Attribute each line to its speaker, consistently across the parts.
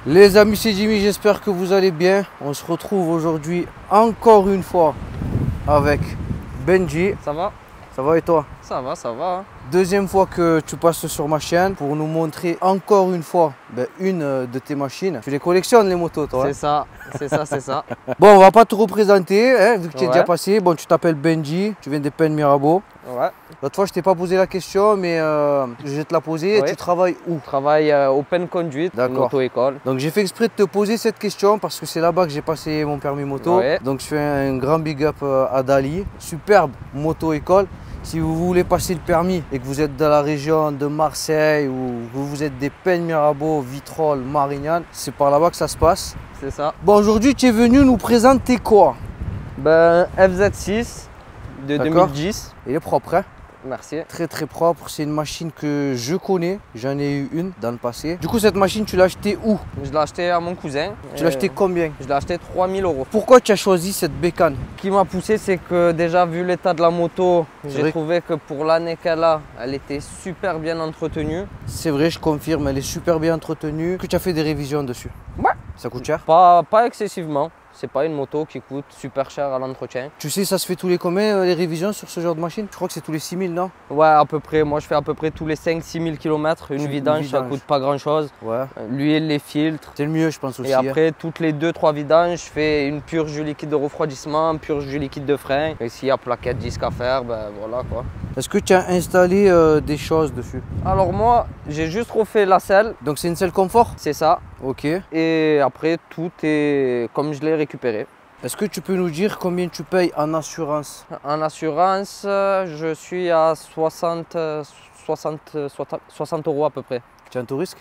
Speaker 1: Les amis, c'est Jimmy, j'espère que vous allez bien. On se retrouve aujourd'hui encore une fois avec Benji.
Speaker 2: Ça va?
Speaker 1: Ça va et toi?
Speaker 2: Ça va, ça va.
Speaker 1: Deuxième fois que tu passes sur ma chaîne pour nous montrer encore une fois une de tes machines. Tu les collectionnes les motos toi?
Speaker 2: C'est ça, c'est ça, c'est ça.
Speaker 1: Bon, on va pas te représenter hein, vu que tu es
Speaker 2: Ouais.
Speaker 1: déjà passé. Bon, tu t'appelles Benji, tu viens des Penn Mirabeau.
Speaker 2: Ouais.
Speaker 1: L'autre fois, je t'ai pas posé la question, mais je vais te la poser.
Speaker 2: Ouais.
Speaker 1: Tu travailles où?
Speaker 2: Je travaille Open Conduit,
Speaker 1: D'accord.
Speaker 2: auto-école.
Speaker 1: Donc j'ai fait exprès de te poser cette question parce que c'est là-bas que j'ai passé mon permis moto.
Speaker 2: Ouais.
Speaker 1: Donc je fais un grand big up à Dali. Superbe moto-école. Si vous voulez passer le permis et que vous êtes dans la région de Marseille ou que vous êtes des Penn Mirabeau, Vitrolles, Marignane, c'est par là-bas que ça se passe.
Speaker 2: C'est ça.
Speaker 1: Bon, aujourd'hui tu es venu nous présenter quoi?
Speaker 2: Ben, FZ6 de
Speaker 1: D'accord.
Speaker 2: 2010.
Speaker 1: Il est propre, hein?
Speaker 2: Merci.
Speaker 1: Très très propre, c'est une machine que je connais, j'en ai eu une dans le passé. Du coup cette machine tu l'as achetée où?
Speaker 2: Je l'ai acheté à mon cousin.
Speaker 1: Tu l'as achetée combien?
Speaker 2: Je l'ai acheté 3000 €.
Speaker 1: Pourquoi tu as choisi cette bécane?
Speaker 2: Ce qui m'a poussé, c'est que déjà vu l'état de la moto,
Speaker 1: C'est
Speaker 2: j'ai
Speaker 1: vrai.
Speaker 2: trouvé que pour l'année qu'elle a, elle était super bien entretenue.
Speaker 1: C'est vrai, je confirme, elle est super bien entretenue. Que tu as fait des révisions dessus?
Speaker 2: Ouais.
Speaker 1: Ça coûte cher?
Speaker 2: Pas excessivement. C'est pas une moto qui coûte super cher à l'entretien.
Speaker 1: Tu sais, ça se fait tous les combien les révisions sur ce genre de machine? Je crois que c'est tous les 6000, non?
Speaker 2: Ouais, à peu près. Moi, je fais à peu près tous les 5-6 000 km. Une vidange, ça coûte pas grand chose.
Speaker 1: Ouais.
Speaker 2: L'huile, les filtres.
Speaker 1: C'est le mieux, je pense aussi.
Speaker 2: Et après, toutes les 2-3 vidanges, je fais une purge du liquide de refroidissement, une purge du liquide de frein. Et s'il y a plaquette disque à faire, ben voilà quoi.
Speaker 1: Est-ce que tu as installé des choses dessus?
Speaker 2: Alors moi, j'ai juste refait la selle.
Speaker 1: Donc c'est une selle confort?
Speaker 2: C'est ça.
Speaker 1: Ok.
Speaker 2: Et après, tout est comme je l'ai récupéré.
Speaker 1: Est-ce que tu peux nous dire combien tu payes en assurance?
Speaker 2: En assurance, je suis à 60 € à peu près.
Speaker 1: Tu as un tout risque?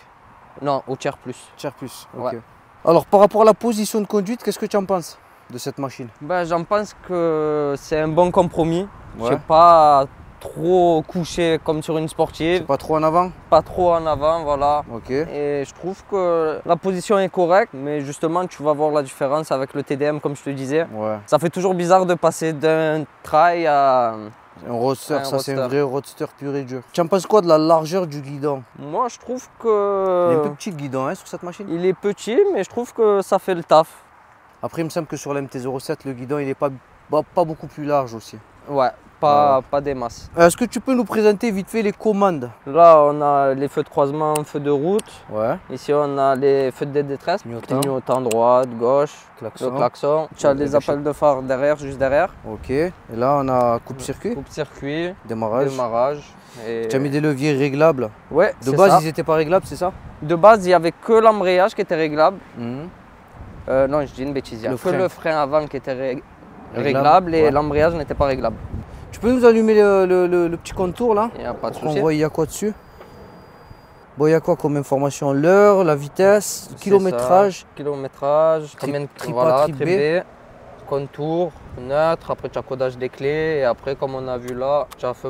Speaker 2: Non, au tiers plus.
Speaker 1: Cher plus. Ok.
Speaker 2: Ouais.
Speaker 1: Alors par rapport à la position de conduite, qu'est-ce que tu en penses de cette machine?
Speaker 2: Ben, j'en pense que c'est un bon compromis.
Speaker 1: Ouais.
Speaker 2: Je sais pas trop couché comme sur une sportive,
Speaker 1: C'est pas trop en avant?
Speaker 2: pas trop en avant, voilà.
Speaker 1: Ok.
Speaker 2: Et je trouve que la position est correcte, mais justement tu vas voir la différence avec le TDM comme je te disais.
Speaker 1: Ouais.
Speaker 2: Ça fait toujours bizarre de passer d'un trail à...
Speaker 1: Un roadster,
Speaker 2: Un
Speaker 1: ça c'est un
Speaker 2: roadster.
Speaker 1: vrai roadster pur et dur. Tu en penses quoi de la largeur du guidon?
Speaker 2: Moi je trouve
Speaker 1: Il est un peu
Speaker 2: que...
Speaker 1: petit le guidon hein, sur cette machine.
Speaker 2: Il est petit, mais je trouve que ça fait le taf.
Speaker 1: Après, il me semble que sur l'MT-07, le guidon, il n'est pas beaucoup plus large aussi.
Speaker 2: Ouais, pas des masses.
Speaker 1: Est-ce que tu peux nous présenter vite fait les commandes?
Speaker 2: Là on a les feux de croisement, feux de route.
Speaker 1: Ouais.
Speaker 2: Ici on a les feux de détresse,
Speaker 1: Clignotant.
Speaker 2: clignotant droite, gauche,
Speaker 1: Klaxon.
Speaker 2: le klaxon. Tu as
Speaker 1: Ouais,
Speaker 2: les
Speaker 1: les
Speaker 2: appels de phare derrière, juste derrière.
Speaker 1: Ok. Et là, on a coupe-circuit,
Speaker 2: Coupe-circuit,
Speaker 1: démarrage.
Speaker 2: démarrage. Et...
Speaker 1: Tu as mis des leviers réglables.
Speaker 2: Ouais,
Speaker 1: De
Speaker 2: c'est
Speaker 1: base,
Speaker 2: ça.
Speaker 1: ils n'étaient pas réglables, c'est ça?
Speaker 2: De base, il n'y avait que l'embrayage qui était réglable.
Speaker 1: Mhm.
Speaker 2: Non, je dis une bêtise. Il n'y a
Speaker 1: Le
Speaker 2: que
Speaker 1: frein.
Speaker 2: le frein avant qui était
Speaker 1: Réglable,
Speaker 2: réglable et
Speaker 1: ouais.
Speaker 2: l'embrayage n'était pas réglable.
Speaker 1: Tu peux nous allumer le petit contour là?
Speaker 2: Il n'y a pas de
Speaker 1: Pour qu'on
Speaker 2: souci.
Speaker 1: voit il y a quoi dessus? Bon, il y a quoi comme information? L'heure, la vitesse,
Speaker 2: C'est
Speaker 1: kilométrage.
Speaker 2: ça. Kilométrage,
Speaker 1: Trip-
Speaker 2: combien de
Speaker 1: trip A,
Speaker 2: voilà,
Speaker 1: trip
Speaker 2: trip B, contour, neutre, après tu as codage des clés et après comme on a vu là, tu as feu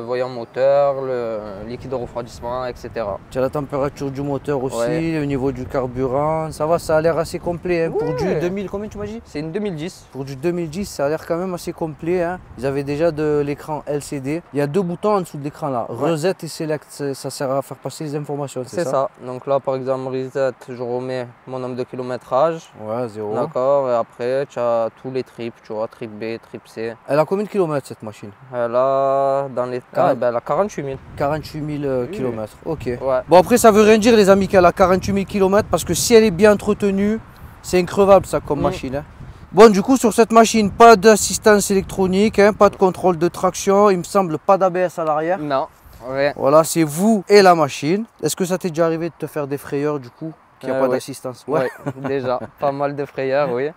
Speaker 2: voyant moteur, le liquide de refroidissement, etc.
Speaker 1: Tu as la température du moteur aussi,
Speaker 2: Ouais.
Speaker 1: le niveau du carburant. Ça va, ça a l'air assez complet. Hein. Pour
Speaker 2: Ouais.
Speaker 1: du 2000, combien tu m'as dit?
Speaker 2: C'est une 2010.
Speaker 1: Pour du 2010, ça a l'air quand même assez complet. Hein. Ils avaient déjà de l'écran LCD. Il y a deux boutons en dessous de l'écran là.
Speaker 2: Ouais.
Speaker 1: Reset et Select, ça sert à faire passer les informations.
Speaker 2: C'est ça. Donc là par exemple reset, je remets mon nombre de kilométrage.
Speaker 1: Ouais, 0.
Speaker 2: D'accord, et après tu as tous les trips, tu vois, trip B, trip C.
Speaker 1: Elle a combien de kilomètres cette machine?
Speaker 2: Là, dans les cas, ben, elle a 48 000.
Speaker 1: 48 000
Speaker 2: Oui.
Speaker 1: km. Ok.
Speaker 2: Ouais.
Speaker 1: Bon, après, ça veut rien dire, les amis, qu'elle a 48 000 km parce que si elle est bien entretenue, c'est increvable ça comme machine. Hein. Bon, du coup, sur cette machine, pas d'assistance électronique, hein, pas de contrôle de traction, il me semble pas d'ABS à l'arrière.
Speaker 2: Non, rien.
Speaker 1: Voilà, c'est vous et la machine. Est-ce que ça t'est déjà arrivé de te faire des frayeurs du coup? Qu'il n'y a pas
Speaker 2: Oui.
Speaker 1: d'assistance?
Speaker 2: Ouais, déjà, pas mal de frayeurs, oui.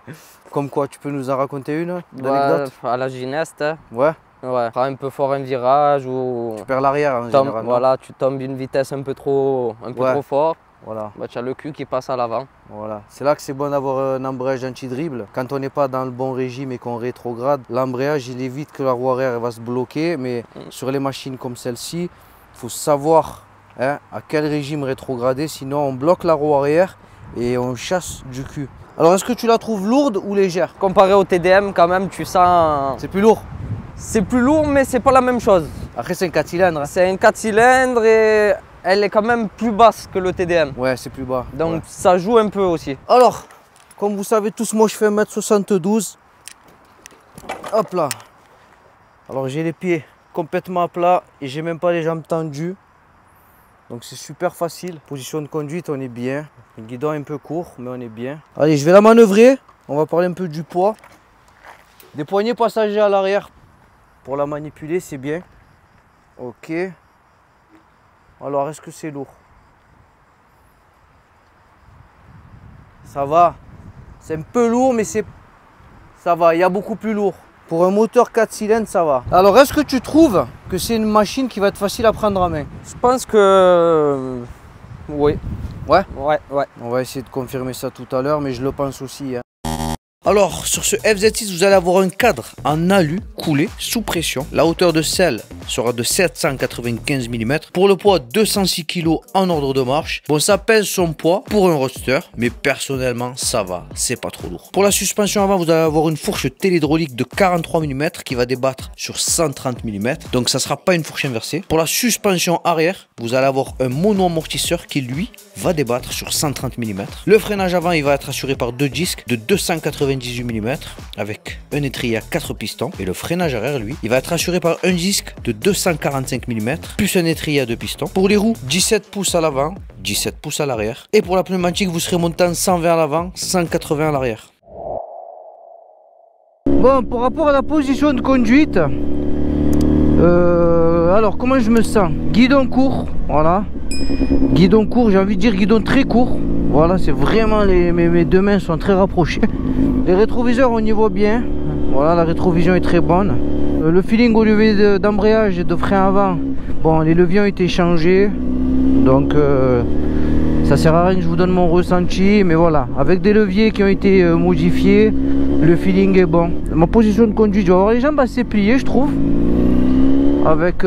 Speaker 1: Comme quoi, tu peux nous en raconter une
Speaker 2: Ouais,
Speaker 1: d'anecdote?
Speaker 2: à la gineste,
Speaker 1: Ouais,
Speaker 2: ouais, prends un peu fort un virage ou
Speaker 1: tu perds l'arrière en
Speaker 2: tombe,
Speaker 1: général. non?
Speaker 2: voilà, tu tombes une vitesse un peu trop
Speaker 1: Ouais.
Speaker 2: fort,
Speaker 1: Voilà.
Speaker 2: bah, tu as le cul qui passe à l'avant.
Speaker 1: Voilà, c'est là que c'est bon d'avoir un embrayage anti-dribble. Quand on n'est pas dans le bon régime et qu'on rétrograde, l'embrayage il évite que la roue arrière elle va se bloquer. Mais sur les machines comme celle-ci, il faut savoir hein, à quel régime rétrograder, sinon on bloque la roue arrière et on chasse du cul. Alors est-ce que tu la trouves lourde ou légère?
Speaker 2: Comparé au TDM, quand même, tu sens.
Speaker 1: C'est plus lourd.
Speaker 2: C'est plus lourd, mais c'est pas la même chose.
Speaker 1: Après c'est un 4 cylindres. Hein.
Speaker 2: C'est un 4 cylindres et elle est quand même plus basse que le TDM.
Speaker 1: Ouais, c'est plus bas.
Speaker 2: Donc
Speaker 1: ouais.
Speaker 2: ça joue un peu aussi.
Speaker 1: Alors, comme vous savez tous, moi je fais 1m72. Hop là. Alors j'ai les pieds complètement à plat et j'ai même pas les jambes tendues. Donc c'est super facile. Position de conduite, on est bien. Le guidon est un peu court, mais on est bien. Allez, je vais la manœuvrer. On va parler un peu du poids. Des poignées passagers à l'arrière. Pour la manipuler, c'est bien. Ok. Alors, est-ce que c'est lourd? Ça va. C'est un peu lourd, mais ça va. Il y a beaucoup plus lourd. Pour un moteur 4 cylindres, ça va. Alors, est-ce que tu trouves que c'est une machine qui va être facile à prendre en main?
Speaker 2: Je pense que oui.
Speaker 1: Ouais?
Speaker 2: Ouais.
Speaker 1: On va essayer de confirmer ça tout à l'heure, mais je le pense aussi. Hein. Alors, sur ce FZ6, vous allez avoir un cadre en alu coulé sous pression. La hauteur de selle sera de 795 mm. Pour le poids, 206 kg en ordre de marche. Bon, ça pèse son poids pour un roadster, mais personnellement, ça va, c'est pas trop lourd. Pour la suspension avant, vous allez avoir une fourche téléhydraulique de 43 mm qui va débattre sur 130 mm. Donc, ça sera pas une fourche inversée. Pour la suspension arrière, vous allez avoir un mono-amortisseur qui, lui, va débattre sur 130 mm. Le freinage avant, il va être assuré par deux disques de 298 mm avec un étrier à 4 pistons. Et le freinage arrière, lui, il va être assuré par un disque de 245 mm plus un étrier à 2 pistons. Pour les roues, 17 pouces à l'avant, 17 pouces à l'arrière. Et pour la pneumatique, vous serez montant 120 à l'avant, 180 à l'arrière. Bon, par rapport à la position de conduite, alors comment je me sens? Guidon court, voilà. Guidon court, j'ai envie de dire guidon très court. Voilà, c'est vraiment mes deux mains sont très rapprochées. Les rétroviseurs, on y voit bien. Voilà, la rétrovision est très bonne. Le feeling au levier d'embrayage et de frein avant, bon, les leviers ont été changés. Donc, ça sert à rien que je vous donne mon ressenti. Mais voilà, avec des leviers qui ont été modifiés, le feeling est bon. Ma position de conduite, je vais avoir les jambes assez pliées, je trouve. Avec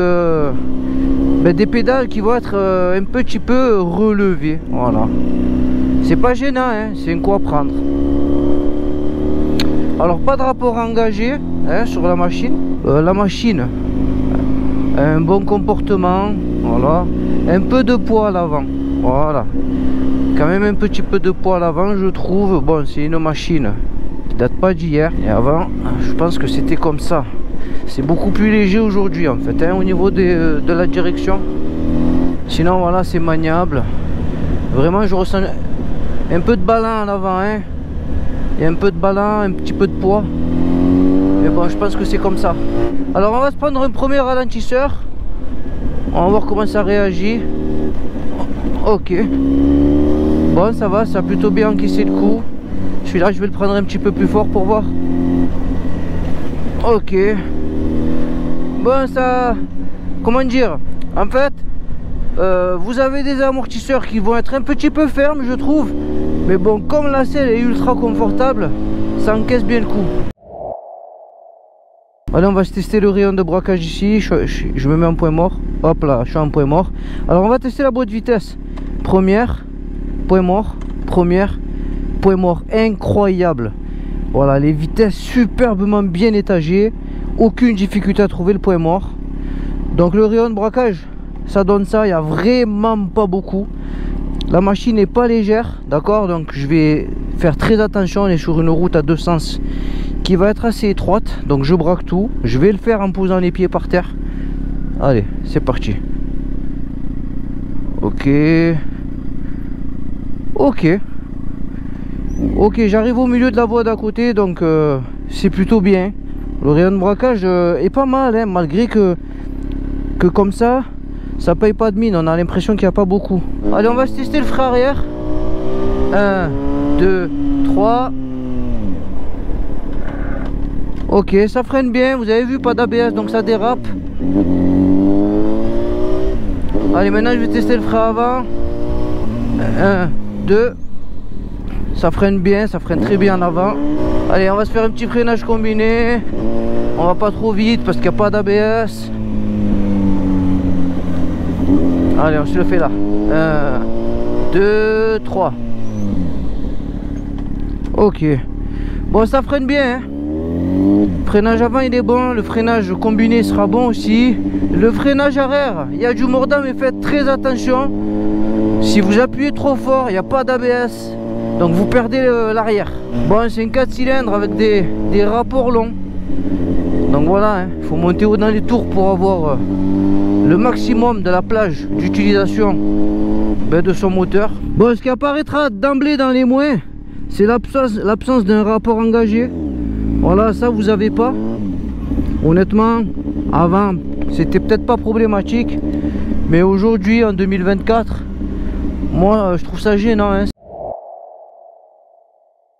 Speaker 1: des pédales qui vont être un petit peu relevées. Voilà. C'est pas gênant, hein, c'est un coup à prendre. Alors, pas de rapport engagé hein, sur la machine. La machine a un bon comportement. Voilà. Un peu de poids à l'avant. Voilà. Quand même un petit peu de poids à l'avant, je trouve. Bon, c'est une machine qui date pas d'hier. Et avant, je pense que c'était comme ça. C'est beaucoup plus léger aujourd'hui en fait, hein, au niveau de la direction. Sinon, voilà, c'est maniable. Vraiment, je ressens un peu de ballon en avant. Hein. Il y a un peu de ballon, un petit peu de poids. Mais bon, je pense que c'est comme ça. Alors, on va se prendre un premier ralentisseur. On va voir comment ça réagit. Ok. Bon, ça va, ça a plutôt bien encaissé le coup. Celui-là, je vais le prendre un petit peu plus fort pour voir. Ok. Bon, ça... Comment dire? En fait, vous avez des amortisseurs qui vont être un petit peu fermes, je trouve. Mais bon, comme la selle est ultra confortable, ça encaisse bien le coup. Allez, on va se tester le rayon de braquage ici. Je me mets en point mort. Hop là, je suis en point mort. Alors, on va tester la boîte de vitesse. Première, point mort. Première, point mort. Incroyable. Voilà, les vitesses superbement bien étagées. Aucune difficulté à trouver le point mort. Donc, le rayon de braquage, ça donne ça. Il n'y a vraiment pas beaucoup. La machine n'est pas légère, d'accord? Donc je vais faire très attention. On est sur une route à deux sens qui va être assez étroite. Donc je braque tout. Je vais le faire en posant les pieds par terre. Allez, c'est parti. Ok. Ok. Ok, j'arrive au milieu de la voie d'à côté. Donc c'est plutôt bien. Le rayon de braquage est pas mal, hein, malgré que comme ça paye pas de mine, on a l'impression qu'il n'y a pas beaucoup. Allez, on va se tester le frein arrière. 1, 2, 3. Ok, ça freine bien, vous avez vu, pas d'ABS, donc ça dérape. Allez, maintenant je vais tester le frein avant. 1, 2. Ça freine bien, ça freine très bien en avant. Allez, on va se faire un petit freinage combiné. On va pas trop vite parce qu'il n'y a pas d'ABS. Allez, on se le fait là. 1, 2, 3. Ok. Bon, ça freine bien. Hein. Le freinage avant il est bon, le freinage combiné sera bon aussi. Le freinage arrière, il y a du mordant mais faites très attention. Si vous appuyez trop fort, il n'y a pas d'ABS. Donc vous perdez l'arrière. Bon, c'est un 4 cylindres avec des rapports longs. Donc voilà, il faut monter haut dans les tours pour avoir le maximum de la plage d'utilisation de son moteur. Bon, ce qui apparaîtra d'emblée dans les moins, c'est l'absence d'un rapport engagé. Voilà, ça vous avez pas. Honnêtement, avant, c'était peut-être pas problématique. Mais aujourd'hui, en 2024, moi, je trouve ça gênant. Hein.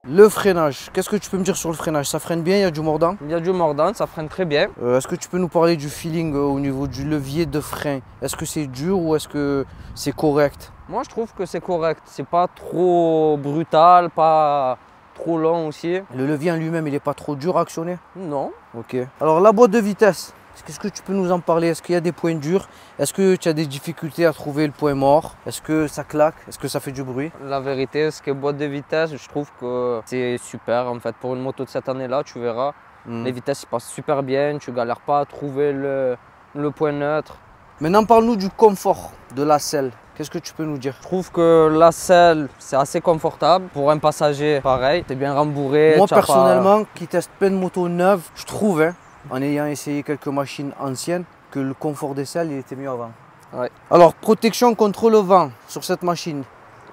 Speaker 1: Le freinage, qu'est-ce que tu peux me dire sur le freinage? Ça freine bien, il y a du mordant?
Speaker 2: Il y a du mordant, ça freine très bien.
Speaker 1: Est-ce que tu peux nous parler du feeling au niveau du levier de frein? Est-ce que c'est dur ou est-ce que c'est correct?
Speaker 2: Moi je trouve que c'est correct, c'est pas trop brutal, pas trop long aussi.
Speaker 1: Le levier en lui-même, il n'est pas trop dur à actionner?
Speaker 2: Non.
Speaker 1: Ok. Alors la boîte de vitesse, qu'est-ce que tu peux nous en parler? Est-ce qu'il y a des points durs? Est-ce que tu as des difficultés à trouver le point mort? Est-ce que ça claque? Est-ce que ça fait du bruit?
Speaker 2: La vérité, ce qui est boîte de vitesse, je trouve que c'est super en fait. Pour une moto de cette année-là, tu verras, les vitesses passent super bien, tu galères pas à trouver le point neutre.
Speaker 1: Maintenant, parle-nous du confort de la selle. Qu'est-ce que tu peux nous dire?
Speaker 2: Je trouve que la selle, c'est assez confortable. Pour un passager, pareil, c'est bien rembourré.
Speaker 1: Moi, personnellement, qui teste plein de motos neuves, je trouve, hein, en ayant essayé quelques machines anciennes, que le confort des selles, il était mieux avant.
Speaker 2: Ouais.
Speaker 1: Alors, protection contre le vent sur cette machine?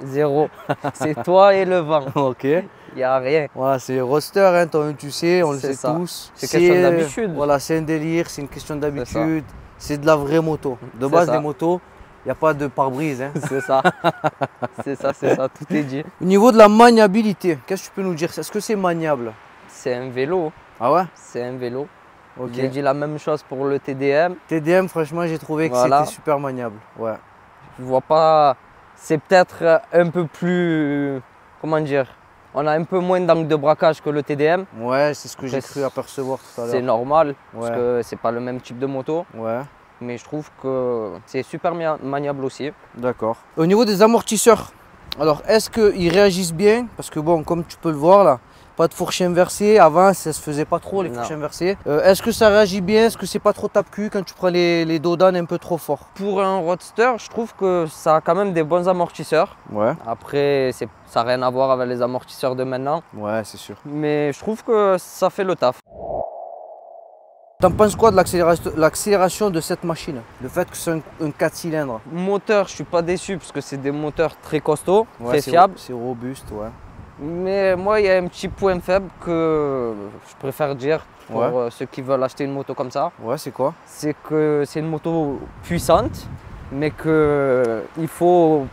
Speaker 2: Zéro. C'est toi et le vent.
Speaker 1: Ok.
Speaker 2: Il n'y a rien.
Speaker 1: Voilà, c'est roster, hein, tu sais, on le sait
Speaker 2: ça.
Speaker 1: tous.
Speaker 2: C'est question d'habitude.
Speaker 1: Voilà, c'est un délire, c'est une question d'habitude. C'est de la vraie moto. De base, les motos, il n'y a pas de pare-brise. Hein.
Speaker 2: C'est ça. C'est ça, tout est dit.
Speaker 1: Au niveau de la maniabilité, qu'est-ce que tu peux nous dire? Est-ce que c'est maniable?
Speaker 2: C'est un vélo.
Speaker 1: Ah ouais?
Speaker 2: C'est un vélo.
Speaker 1: Okay.
Speaker 2: J'ai dit la même chose pour le TDM.
Speaker 1: TDM, franchement, j'ai trouvé que c'était super maniable. Ouais.
Speaker 2: Je vois pas. C'est peut-être un peu plus. Comment dire? On a un peu moins d'angle de braquage que le TDM.
Speaker 1: Ouais, c'est ce que j'ai cru apercevoir tout à l'heure.
Speaker 2: C'est normal, parce que c'est pas le même type de moto.
Speaker 1: Ouais.
Speaker 2: Mais je trouve que c'est super maniable aussi.
Speaker 1: D'accord. Au niveau des amortisseurs, alors est-ce qu'ils réagissent bien? Parce que bon, comme tu peux le voir là, pas de fourche inversée. Avant, ça se faisait pas trop les fourches inversées. Est-ce que ça réagit bien? Est-ce que c'est pas trop tape-cul quand tu prends les dodanes un peu trop fort?
Speaker 2: Pour un roadster, je trouve que ça a quand même des bons amortisseurs.
Speaker 1: Ouais.
Speaker 2: Après, ça n'a rien à voir avec les amortisseurs de maintenant.
Speaker 1: Ouais, c'est sûr.
Speaker 2: Mais je trouve que ça fait le taf.
Speaker 1: T'en penses quoi de l'accélération de cette machine? Le fait que c'est un 4 cylindres.
Speaker 2: Moteur, je suis pas déçu parce que c'est des moteurs très costauds, très fiables.
Speaker 1: C'est robuste, ouais.
Speaker 2: Mais moi, il y a un petit point faible que je préfère dire pour ceux qui veulent acheter une moto comme ça.
Speaker 1: Ouais, c'est quoi?
Speaker 2: C'est que c'est une moto puissante, mais qu'il faut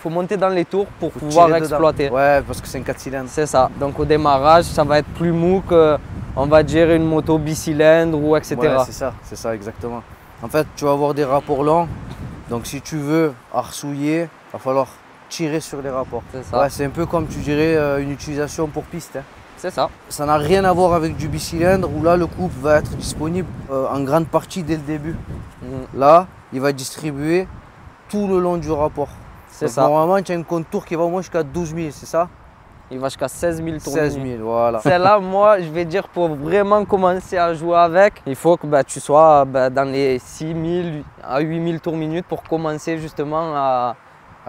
Speaker 2: monter dans les tours pour pouvoir exploiter.
Speaker 1: Ouais, parce que c'est un 4 cylindres.
Speaker 2: C'est ça. Donc au démarrage, ça va être plus mou que, on va dire, une moto bicylindre ou etc.
Speaker 1: Ouais, c'est ça exactement. En fait, tu vas avoir des rapports longs. Donc si tu veux arsouiller, il va falloir tirer sur les rapports.
Speaker 2: C'est ça.
Speaker 1: Ouais, c'est un peu comme tu dirais une utilisation pour piste. Hein.
Speaker 2: C'est ça.
Speaker 1: Ça n'a rien à voir avec du bicylindre où là le couple va être disponible en grande partie dès le début. Là, il va distribuer tout le long du rapport.
Speaker 2: C'est ça.
Speaker 1: Normalement, tu as un contour qui va au moins jusqu'à 12 000, c'est ça?
Speaker 2: Il va jusqu'à 16 000 tours.
Speaker 1: 16 000, voilà.
Speaker 2: Celle-là, moi, je vais dire, pour vraiment commencer à jouer avec, il faut que tu sois dans les 6 000 à 8 000 tours minute pour commencer justement à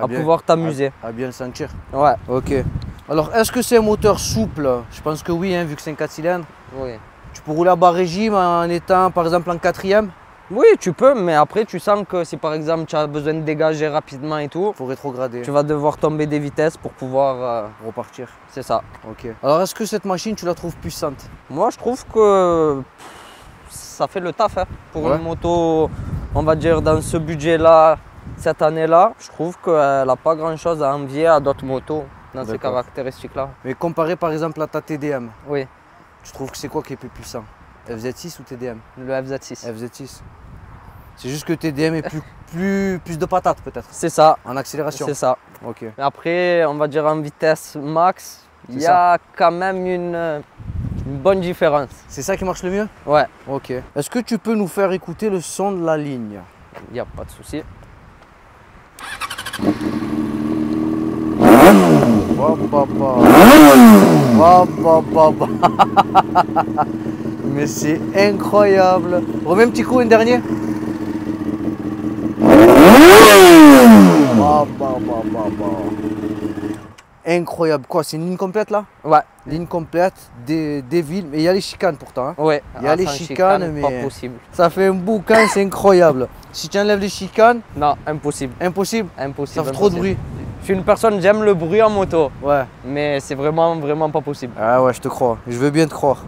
Speaker 2: pouvoir t'amuser.
Speaker 1: À bien le sentir.
Speaker 2: Ouais.
Speaker 1: Ok. Alors, est-ce que c'est un moteur souple? Je pense que oui, hein, vu que c'est un 4 cylindres.
Speaker 2: Oui.
Speaker 1: Tu peux rouler à bas régime en étant, par exemple, en 4e?
Speaker 2: Oui, tu peux, mais après, tu sens que si par exemple tu as besoin de dégager rapidement et tout,
Speaker 1: il faut rétrograder.
Speaker 2: Tu vas devoir tomber des vitesses pour pouvoir
Speaker 1: repartir.
Speaker 2: C'est ça.
Speaker 1: Ok. Alors, est-ce que cette machine, tu la trouves puissante?
Speaker 2: Moi, je trouve que ça fait le taf. Hein. Pour une moto, on va dire, dans ce budget-là, cette année-là, je trouve qu'elle n'a pas grand-chose à envier à d'autres motos dans ces caractéristiques-là.
Speaker 1: Mais comparé par exemple à ta TDM,
Speaker 2: oui.
Speaker 1: Tu trouves que c'est quoi qui est plus puissant? FZ6 ou TDM?
Speaker 2: Le FZ6.
Speaker 1: FZ6. C'est juste que TDM est plus de patates peut-être.
Speaker 2: C'est ça.
Speaker 1: En accélération.
Speaker 2: C'est ça.
Speaker 1: Ok.
Speaker 2: Mais après, on va dire en vitesse max, il y a quand même une bonne différence.
Speaker 1: C'est ça qui marche le mieux?
Speaker 2: Ouais.
Speaker 1: Ok. Est-ce que tu peux nous faire écouter le son de la ligne?
Speaker 2: Il n'y a pas de souci.
Speaker 1: Mais c'est incroyable. Remets un petit coup, un dernier. Incroyable. Quoi, c'est une ligne complète là?
Speaker 2: Ouais.
Speaker 1: Ligne complète, des villes. Mais il y a les chicanes pourtant. Hein.
Speaker 2: Ouais.
Speaker 1: Il y a les chicanes, mais
Speaker 2: pas possible.
Speaker 1: ça fait un boucan, c'est incroyable. Si tu enlèves les chicanes.
Speaker 2: Non, impossible.
Speaker 1: Impossible.
Speaker 2: Impossible.
Speaker 1: Ça fait trop de bruit.
Speaker 2: Je suis une personne, j'aime le bruit en moto.
Speaker 1: Ouais.
Speaker 2: Mais c'est vraiment pas possible.
Speaker 1: Ah ouais, je te crois. Je veux bien te croire.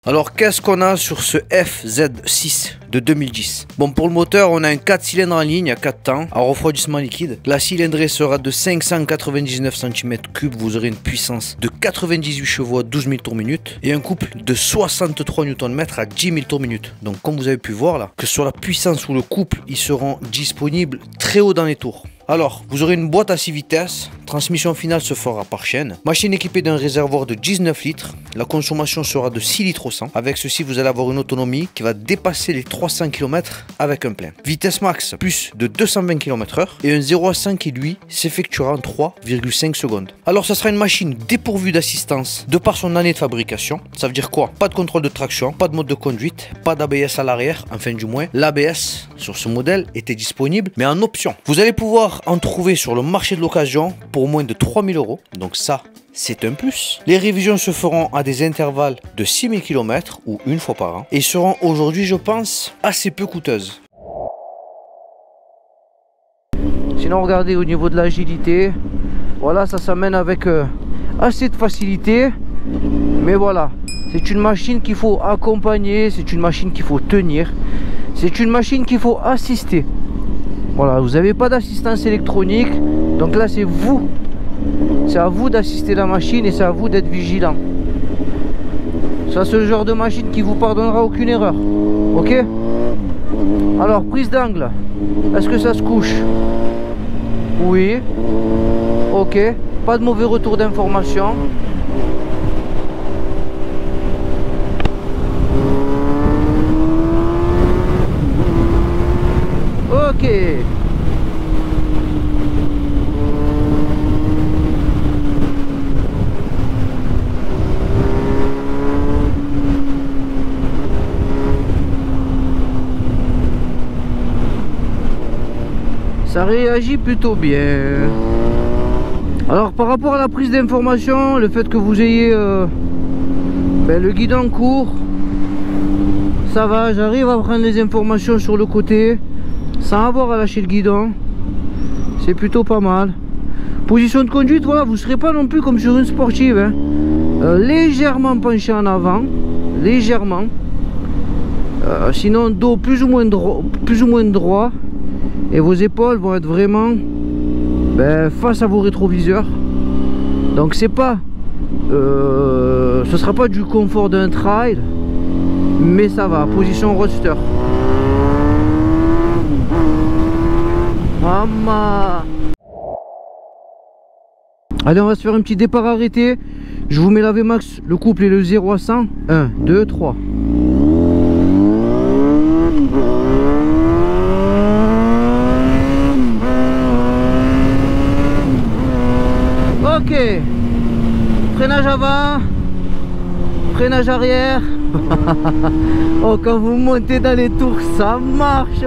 Speaker 1: Alors qu'est-ce qu'on a sur ce FZ6 de 2010? Bon, pour le moteur, on a un 4 cylindres en ligne à 4 temps à refroidissement liquide. La cylindrée sera de 599 cm3. Vous aurez une puissance de 98 chevaux à 12 000 tours minute et un couple de 63 Nm à 10 000 tours minute. Donc comme vous avez pu voir là, que sur la puissance ou le couple, ils seront disponibles très haut dans les tours. Alors, vous aurez une boîte à 6 vitesses, transmission finale se fera par chaîne, machine équipée d'un réservoir de 19 litres, la consommation sera de 6 litres au 100. Avec ceci, vous allez avoir une autonomie qui va dépasser les 300 km avec un plein. Vitesse max, plus de 220 km/h et un 0 à 100 qui lui s'effectuera en 3,5 secondes. Alors, ça sera une machine dépourvue d'assistance de par son année de fabrication. Ça veut dire quoi? Pas de contrôle de traction, pas de mode de conduite, pas d'ABS à l'arrière, enfin du moins, l'ABS sur ce modèle était disponible, mais en option. Vous allez pouvoir en trouver sur le marché de l'occasion pour moins de 3 000 €. Donc ça, c'est un plus. Les révisions se feront à des intervalles de 6 000 km ou une fois par an et seront aujourd'hui, je pense, assez peu coûteuses. Sinon, regardez au niveau de l'agilité, voilà, ça s'amène avec assez de facilité. Mais voilà, c'est une machine qu'il faut accompagner, c'est une machine qu'il faut tenir, c'est une machine qu'il faut assister. Voilà, vous n'avez pas d'assistance électronique, donc là c'est vous. C'est à vous d'assister la machine et c'est à vous d'être vigilant. Ça, c'est le genre de machine qui vous pardonnera aucune erreur. Ok? Alors, prise d'angle. Est-ce que ça se couche? Oui. Ok. Pas de mauvais retour d'information. Ok. Ça réagit plutôt bien. Alors par rapport à la prise d'information, le fait que vous ayez le guidon court, ça va, j'arrive à prendre les informations sur le côté sans avoir à lâcher le guidon. C'est plutôt pas mal. Position de conduite, voilà, vous ne serez pas non plus comme sur une sportive, hein. Légèrement penché en avant, légèrement. Sinon dos plus ou moins droit. Et vos épaules vont être vraiment face à vos rétroviseurs. Donc c'est pas ce sera pas du confort d'un trail, mais ça va, position roadster. Maman. Allez, on va se faire un petit départ arrêté. Je vous mets la VMAX, le couple et le 0 à 100. 1, 2, 3. Ok. Freinage avant. Freinage arrière. Oh, quand vous montez dans les tours, ça marche.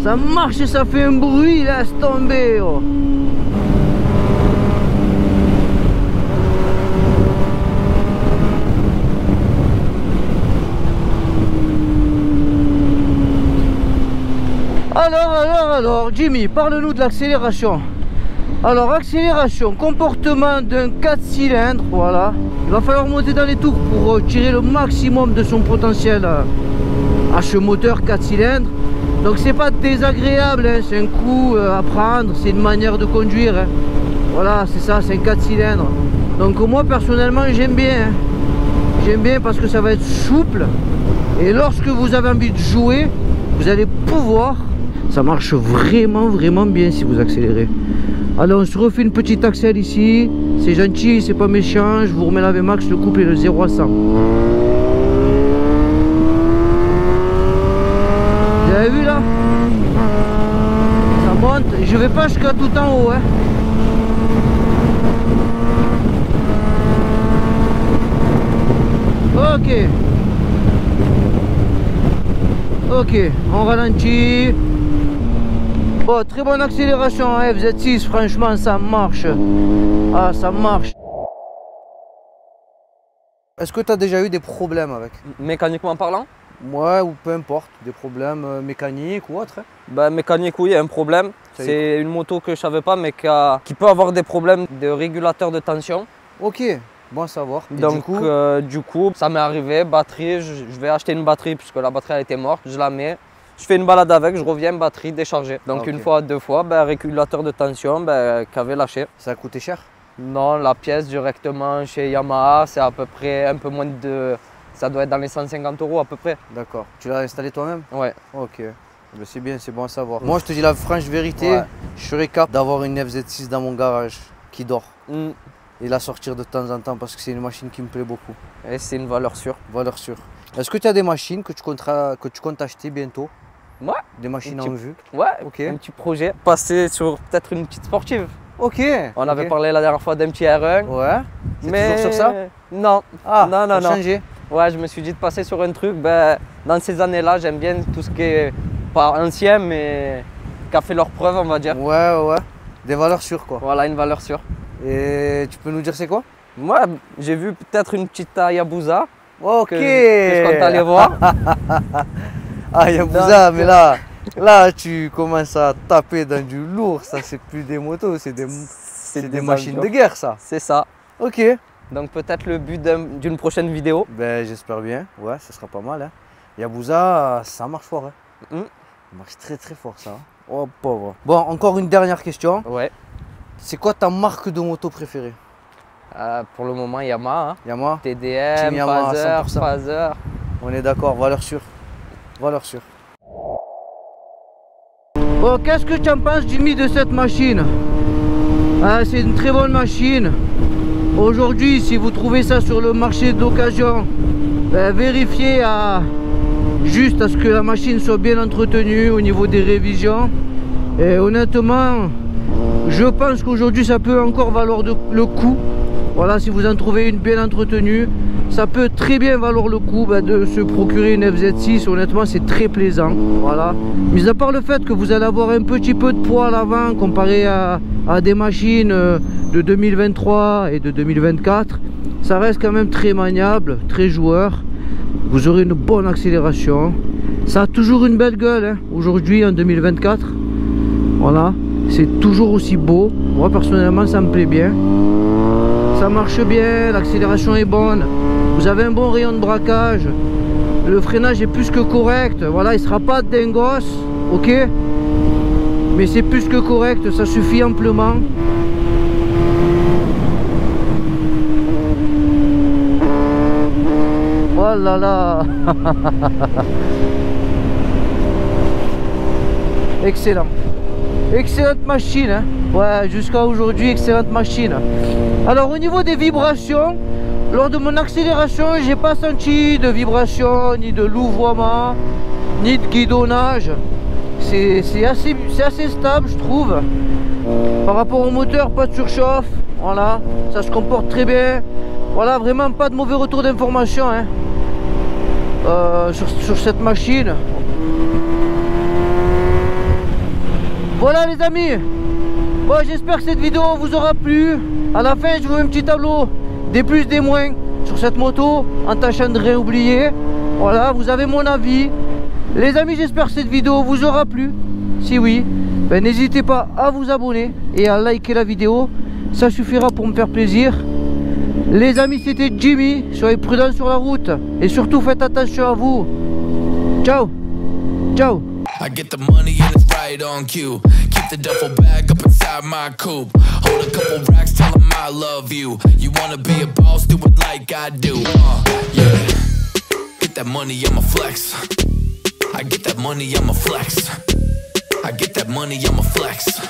Speaker 1: Ça marche et ça fait un bruit, laisse tomber. Oh. Alors, Jimmy, parle-nous de l'accélération. Alors, accélération, comportement d'un 4 cylindres, voilà. Il va falloir monter dans les tours pour tirer le maximum de son potentiel à ce moteur 4 cylindres. Donc c'est pas désagréable, hein, c'est un coup à prendre, c'est une manière de conduire. Hein. Voilà, c'est ça, c'est un 4 cylindres. Donc moi personnellement j'aime bien. Hein. J'aime bien parce que ça va être souple. Et lorsque vous avez envie de jouer, vous allez pouvoir. Ça marche vraiment bien si vous accélérez. Alors on se refait une petite accel ici. C'est gentil, c'est pas méchant. Je vous remets la VMAX, le couple et le 0 à 100. Vous avez vu là? monte, je vais pas jusqu'à tout en haut, hein. Ok. Ok, on ralentit. Bon, très bonne accélération, hein, FZ6, franchement ça marche. Ah, ça marche. Est-ce que tu as déjà eu des problèmes avec?
Speaker 2: Mécaniquement parlant?
Speaker 1: Ouais, ou peu importe, des problèmes mécaniques ou autres, hein?
Speaker 2: Ben, mécanique, oui, il y a un problème. C'est une moto que je savais pas, mais qui peut avoir des problèmes de régulateur de tension.
Speaker 1: Ok, bon à savoir. Et
Speaker 2: donc, du coup, ça m'est arrivé, batterie, je vais acheter une batterie puisque la batterie elle était morte, je la mets, je fais une balade avec, je reviens, batterie déchargée. Donc une fois, deux fois, ben, régulateur de tension qui avait lâché.
Speaker 1: Ça a coûté cher?
Speaker 2: Non, la pièce directement chez Yamaha, c'est à peu près un peu moins de... Ça doit être dans les 150 € à peu près.
Speaker 1: D'accord. Tu l'as installé toi-même?
Speaker 2: Ouais.
Speaker 1: Ok. Ben c'est bien, c'est bon à savoir. Moi, je te dis la franche vérité, ouais. Je serais capable d'avoir une FZ6 dans mon garage qui dort. Et la sortir de temps en temps parce que c'est une machine qui me plaît beaucoup.
Speaker 2: Et c'est une valeur sûre.
Speaker 1: Valeur sûre. Est-ce que tu as des machines que tu comptes acheter bientôt?
Speaker 2: Ouais.
Speaker 1: Des machines en vue?
Speaker 2: Ouais, ok. Un petit projet. Passer sur peut-être une petite sportive.
Speaker 1: Ok.
Speaker 2: On avait parlé la dernière fois d'un petit R1.
Speaker 1: Ouais. C'est toujours sur ça?
Speaker 2: Non.
Speaker 1: Ah,
Speaker 2: non.
Speaker 1: Changé.
Speaker 2: Ouais, je me suis dit de passer sur un truc. Ben, dans ces années-là, j'aime bien tout ce qui est pas ancien, mais qui a fait leur preuve, on va dire.
Speaker 1: Ouais. Des valeurs sûres, quoi.
Speaker 2: Voilà, une valeur sûre.
Speaker 1: Et tu peux nous dire c'est quoi?
Speaker 2: Moi, j'ai vu peut-être une petite Hayabusa.
Speaker 1: Ok.
Speaker 2: Que je compte aller voir.
Speaker 1: Ah, Hayabusa, mais là, tu commences à taper dans du lourd. Ça, c'est plus des motos, c'est des machines de guerre, ça.
Speaker 2: C'est ça.
Speaker 1: Ok.
Speaker 2: Donc peut-être le but d'une prochaine vidéo.
Speaker 1: Ben j'espère bien, ouais, ça sera pas mal. Hein. Yabusa, ça marche fort. Hein. Ça marche très très fort ça. Hein. Oh pauvre. Bon, encore une dernière question.
Speaker 2: Ouais.
Speaker 1: C'est quoi ta marque de moto préférée?
Speaker 2: Pour le moment, Yamaha. Hein.
Speaker 1: Yamaha.
Speaker 2: TDM, Phaser.
Speaker 1: On est d'accord, valeur sûre. Valeur sûre. Bon, qu'est-ce que tu en penses, Jimmy, de cette machine? Ah, c'est une très bonne machine. Aujourd'hui, si vous trouvez ça sur le marché d'occasion, ben, vérifiez juste à ce que la machine soit bien entretenue au niveau des révisions. Et honnêtement, je pense qu'aujourd'hui ça peut encore valoir le coup. Voilà, si vous en trouvez une bien entretenue, ça peut très bien valoir le coup de se procurer une FZ6. Honnêtement, c'est très plaisant. Voilà. Mis à part le fait que vous allez avoir un petit peu de poids à l'avant comparé à des machines de 2023 et de 2024, ça reste quand même très maniable, très joueur. Vous aurez une bonne accélération. Ça a toujours une belle gueule, hein, aujourd'hui en 2024. Voilà, c'est toujours aussi beau. Moi personnellement, ça me plaît bien. Ça marche bien, l'accélération est bonne. Vous avez un bon rayon de braquage. Le freinage est plus que correct. Voilà, il ne sera pas dingos, ok? Mais c'est plus que correct, ça suffit amplement. Oh là là. Excellent. Excellente machine, hein. Ouais, jusqu'à aujourd'hui, excellente machine. Alors au niveau des vibrations, lors de mon accélération, j'ai pas senti de vibration, ni de louvoiement, ni de guidonnage. C'est assez stable, je trouve. Par rapport au moteur, pas de surchauffe. Voilà, ça se comporte très bien. Voilà, vraiment pas de mauvais retour d'information, hein, sur cette machine. Voilà les amis. Bon, j'espère que cette vidéo vous aura plu. À la fin, je vous mets un petit tableau des plus, des moins sur cette moto, en tâchant de rien oublier. Voilà, vous avez mon avis. Les amis, j'espère que cette vidéo vous aura plu. Si oui, ben, n'hésitez pas à vous abonner et à liker la vidéo. Ça suffira pour me faire plaisir. Les amis, c'était Jimmy. Soyez prudents sur la route. Et surtout, faites attention à vous. Ciao. Ciao.
Speaker 3: I get the money and it's right on cue. Keep the duffel bag up inside my coupe. Hold a couple racks, tell them I love you. You wanna be a boss, do it like I do. Yeah. Get that money, I'ma flex. I get that money, I'ma flex. I get that money, I'ma flex.